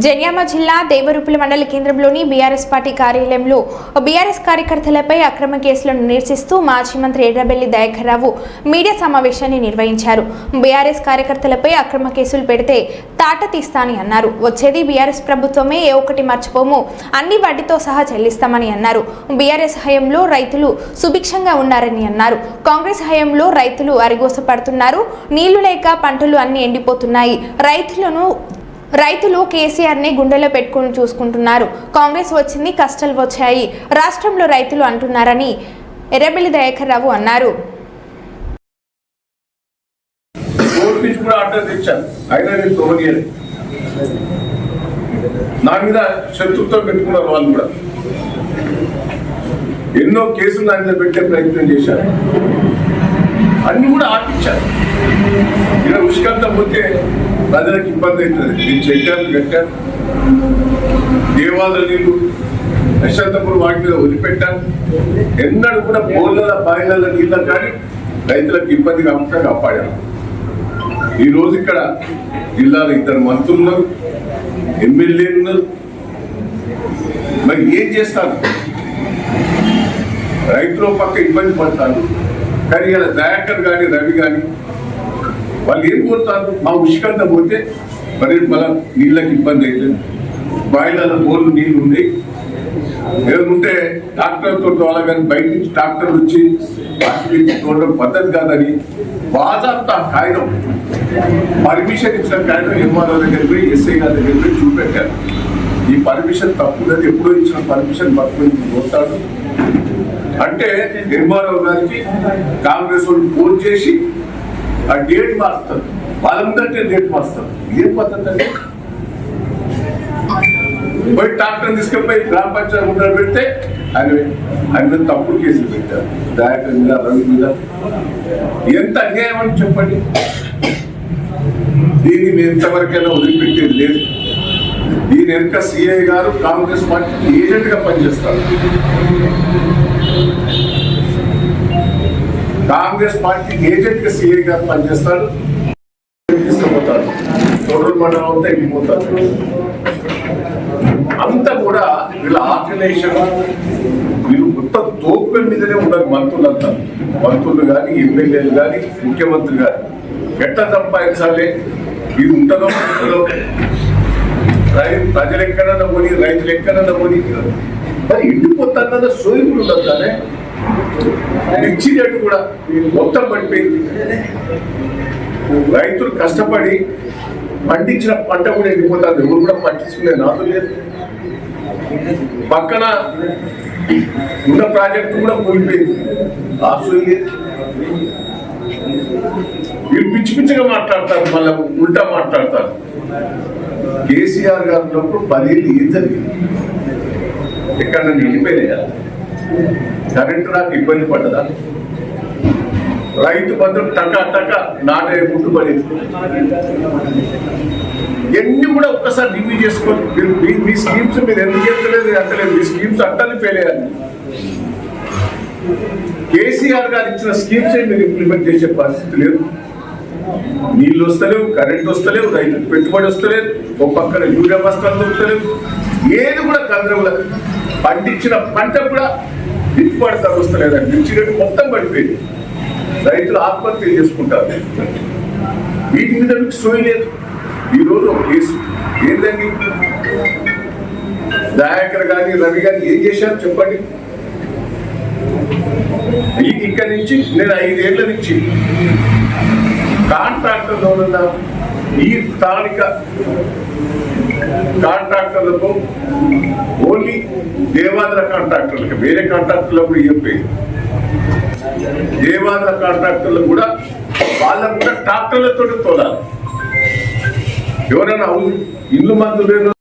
జన్యామ జిల్లా దేవరూపల మండల కేంద్రంలోని బీఆర్ఎస్ పార్టీ కార్యాలయంలో బీఆర్ఎస్ కార్యకర్తలపై అక్రమ కేసులను నిరసిస్తూ మాజీ మంత్రి ఎర్రబెల్లి దయాకర్ రావు మీడియా సమావేశాన్ని నిర్వహించారు. బీఆర్ఎస్ కార్యకర్తలపై అక్రమ కేసులు పెడితే తాట తీస్తానని అన్నారు. వచ్చేది బీఆర్ఎస్ ప్రభుత్వమే, ఏ ఒక్కటి మర్చిపోము, అన్ని వడ్డీతో సహా చెల్లిస్తామని అన్నారు. బీఆర్ఎస్ హయాంలో రైతులు సుభిక్షంగా ఉన్నారని అన్నారు. కాంగ్రెస్ హయాంలో రైతులు అరిగోస పడుతున్నారు, నీళ్లు లేక పంటలు అన్ని ఎండిపోతున్నాయి. రైతులు కేసీఆర్ ని గుండెలో పెట్టుకుని చూసుకుంటున్నారు. కాంగ్రెస్ వచ్చింది, కష్టాలు వచ్చాయి, రాష్ట్రంలో రైతులు అంటున్నారని ఎర్రబెల్లి దయాకర్ రావు అన్నారు. నా మీద శత్రుత్వం పెట్టుకున్నారు వాళ్ళు కూడా. ఎన్నో కేసులు నా మీద పెట్టే ప్రయత్నం చేశారు, అన్ని కూడా ఆపించారు. ఇలా ఉష్కంతం పోతే ప్రజలకు ఇబ్బంది అవుతుంది. నేను చెట్టాలు కట్టాను, దేవాలయ నీళ్లు యశవంతపురం వాటి మీద వదిలిపెట్టాను. ఎన్నడూ కూడా బోర్ల బాయిల నీళ్ళకు కానీ రైతులకు ఇబ్బంది కాకుండా కాపాడాను. ఈరోజు ఇక్కడ జిల్లాలో 2 మంత్రులు ఉన్నారు, ఎమ్మెల్యేలు ఉన్నారు. మరి ఏం చేస్తారు? రైతుల పక్క ఇబ్బంది పడతారు. కానీ ఇలా దయాకర్ కానీ రవి కానీ వాళ్ళు ఏం కోరుతారు? మా ఉష్కంత పోతే మరి మళ్ళీ నీళ్ళకి ఇబ్బంది అవుతుంది, బాయిలలో బోర్లు నీళ్ళు ఉన్నాయి. ఏదంటే డాక్టర్తో తోలా కానీ బయట నుంచి డాక్టర్ వచ్చి చూడడం పద్ధతి కాదని బాజాప్తా కాగితం, పర్మిషన్ ఇచ్చిన కాగితం ఎంఆర్ఓ దగ్గర పోయి ఎస్ఐ గారి దగ్గర పోయి చూపెట్టారు. ఈ పర్మిషన్ తప్పుదని, ఎప్పుడో ఇచ్చిన పర్మిషన్ పట్టుకుని పోతాడు అంటే ఎంఆర్ఓ గారికి కాంగ్రెస్ వాళ్ళు ఫోన్ చేసి ఆ డేట్ మారుస్తారు. వాళ్ళందరికీ డేట్ మారుస్తారు. ఏం పద్ధతి అంటే పోయి డాక్టర్ తీసుకెళ్ళిపోయి గ్రామ పంచాయతీ ముందర పెడితే ఆయన తప్పుడు కేసులు పెట్టారు. దయాకర్ మీద, రవి మీద. ఎంత అన్యాయం అని చెప్పండి. దీన్ని మేము ఇంతవరకైనా వదిలిపెట్టేది లేదు. దీని వెనుక సిఐ గారు కాంగ్రెస్ పార్టీకి ఏజెంట్ గా పనిచేస్తారు. కాంగ్రెస్ పార్టీకి ఏజెంట్ గా సిఐ గారు పనిచేస్తారు. తీసుకుపోతారు, తొర్రూరు మండలం అంతా వెళ్ళిపోతారు. అంతా కూడా వీళ్ళ ఆర్గనైజేషన్, వీళ్ళు మొత్తం తోపుల మీదనే ఉండరు. మంత్రులంతా, మంత్రులు కానీ, ఎమ్మెల్యేలు కానీ, ముఖ్యమంత్రి కానీ ఎట్లా సంపాదించాలి, ఇది ఉంటుందో ప్రజలు ఎక్కడన్నా పోని, రైతులు ఎక్కడన్నా పోని. మరి ఎండిపోతానన్న సోయిపులు ఉండదు కానీ ఇచ్చినట్టు కూడా మొత్తం పడిపోయింది. రైతులు కష్టపడి పండించిన పంట కూడా ఎండిపోతారు. ఎవరు కూడా పట్టించుకునే నాదు లేదు. పక్కన ఉన్న ప్రాజెక్టు కూడా కూలిపోయింది, ఆశలు లేదు. వీళ్ళు పిచ్చి పిచ్చిగా మాట్లాడతారు, మళ్ళీ ఉల్టా మాట్లాడతారు. కేసీఆర్ గారు ఉన్నప్పుడు 10 ఏళ్ళు ఏం జరిగింది? ఎక్కడ నిండిపోయినాయా? కరెంటు నాకు ఇబ్బంది పడ్డదా? రైతు బంధువులు టక నాటే ముట్టుబడింది. ఎన్ని కూడా ఒక్కసారి రివ్యూ చేసుకోండి. మీ స్కీమ్స్ మీరు ఎందుకు ఎత్తలేదు అంటలేదు. మీ స్కీమ్స్ అట్టని పేలేయాలి. కేసీఆర్ గారు ఇచ్చిన స్కీమ్స్ మీరు ఇంప్లిమెంట్ చేసే పరిస్థితి లేదు. నీళ్ళు వస్తలేవు, కరెంట్ వస్తలేవు, రైతులకు పెట్టుబడి వస్తలేదు, ఒక పక్కన యూరియా బస్తాలు దొరుకుతలేవు. ఏది కూడా గందరగోళ. పండించిన పంట కూడా గిట్టుబాటు ధర వస్తలేదండి. మిర్చి రేటు మొత్తం పడిపోయింది. రైతులు ఆత్మహత్యలు చేసుకుంటారు. వీటి మీద మీకు సోయి లేదు. ఈరోజు ఒక కేసు ఏంటండి? దయాకర్ కానీ, రవి కానీ ఏం చేశారు చెప్పండి? ఇక్కడి నుంచి నేను 5 ఏళ్ల నుంచి కాంట్రాక్టర్లో ఉన్న ఈ స్థానిక కాంట్రాక్టర్లకు, ఓన్లీ దేవాదాయ కాంట్రాక్టర్లకు, వేరే కాంట్రాక్టర్లకు కూడా ఇవ్వలేదు. దేవాదాయ కాంట్రాక్టర్లకు కూడా వాళ్ళకు కూడా ట్రాక్టర్లతో తోలాలి. ఎవరైనా ఇల్లు మందులు